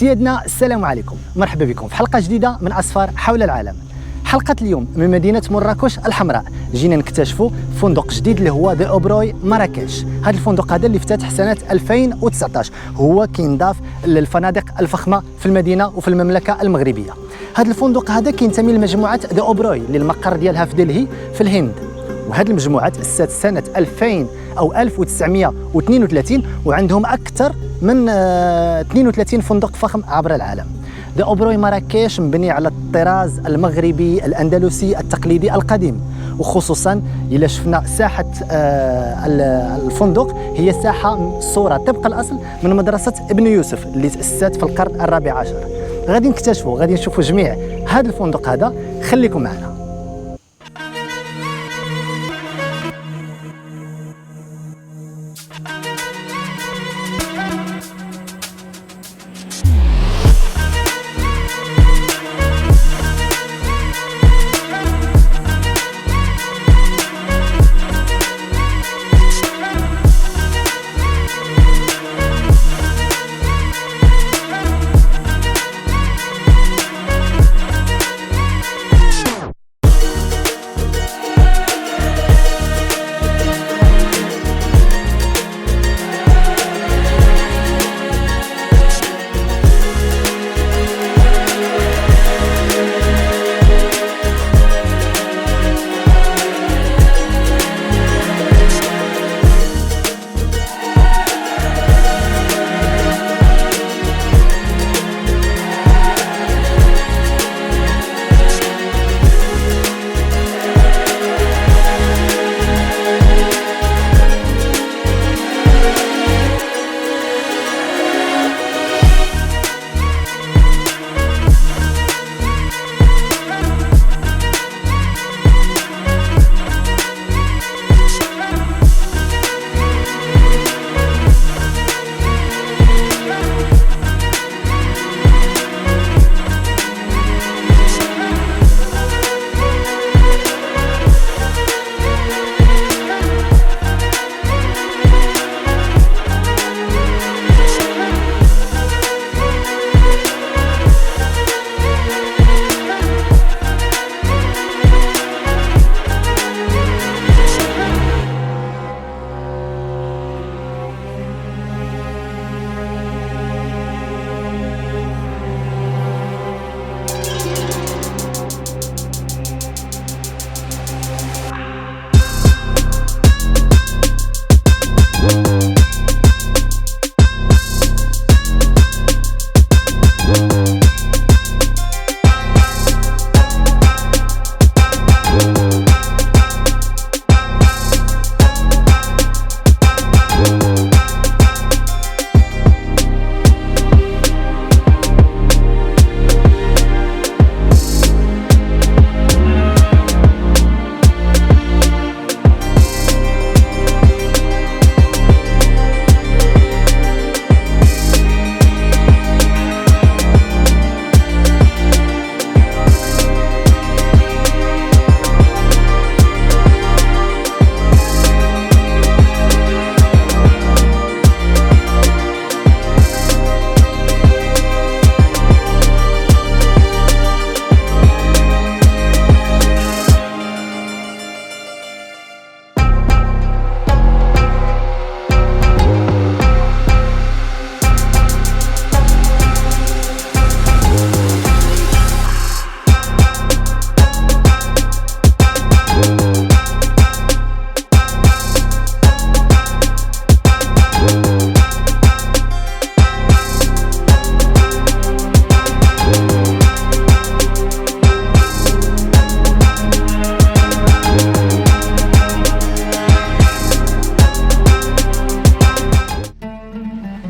سيدنا السلام عليكم، مرحبا بكم في حلقة جديدة من أسفار حول العالم. حلقة اليوم من مدينة مراكش الحمراء، جينا نكتشفوا فندق جديد اللي هو ذا أوبروي مراكش. هذا الفندق هذا اللي افتتح سنة 2019 هو كينضاف للفنادق الفخمة في المدينة وفي المملكة المغربية. هذا الفندق هذا كينتمي لمجموعة ذا أوبروي اللي المقر ديالها في دلهي في الهند. وهذه المجموعة تأسست سنة 2000 أو 1932 وعندهم أكثر من 32 فندق فخم عبر العالم. ذا أوبروي مراكش مبني على الطراز المغربي الأندلسي التقليدي القديم، وخصوصا إلا شفنا ساحة الفندق هي ساحة صورة طبق الأصل من مدرسة ابن يوسف اللي تأسست في القرن الرابع عشر. غادي نكتشفوا، غادي نشوفوا جميع هذا الفندق هذا، خليكم معنا.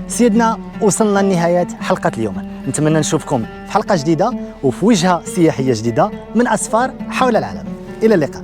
سيدنا وصلنا لنهاية حلقة اليوم، نتمنى نشوفكم في حلقة جديدة وفي وجهة سياحية جديدة من أسفار حول العالم. إلى اللقاء.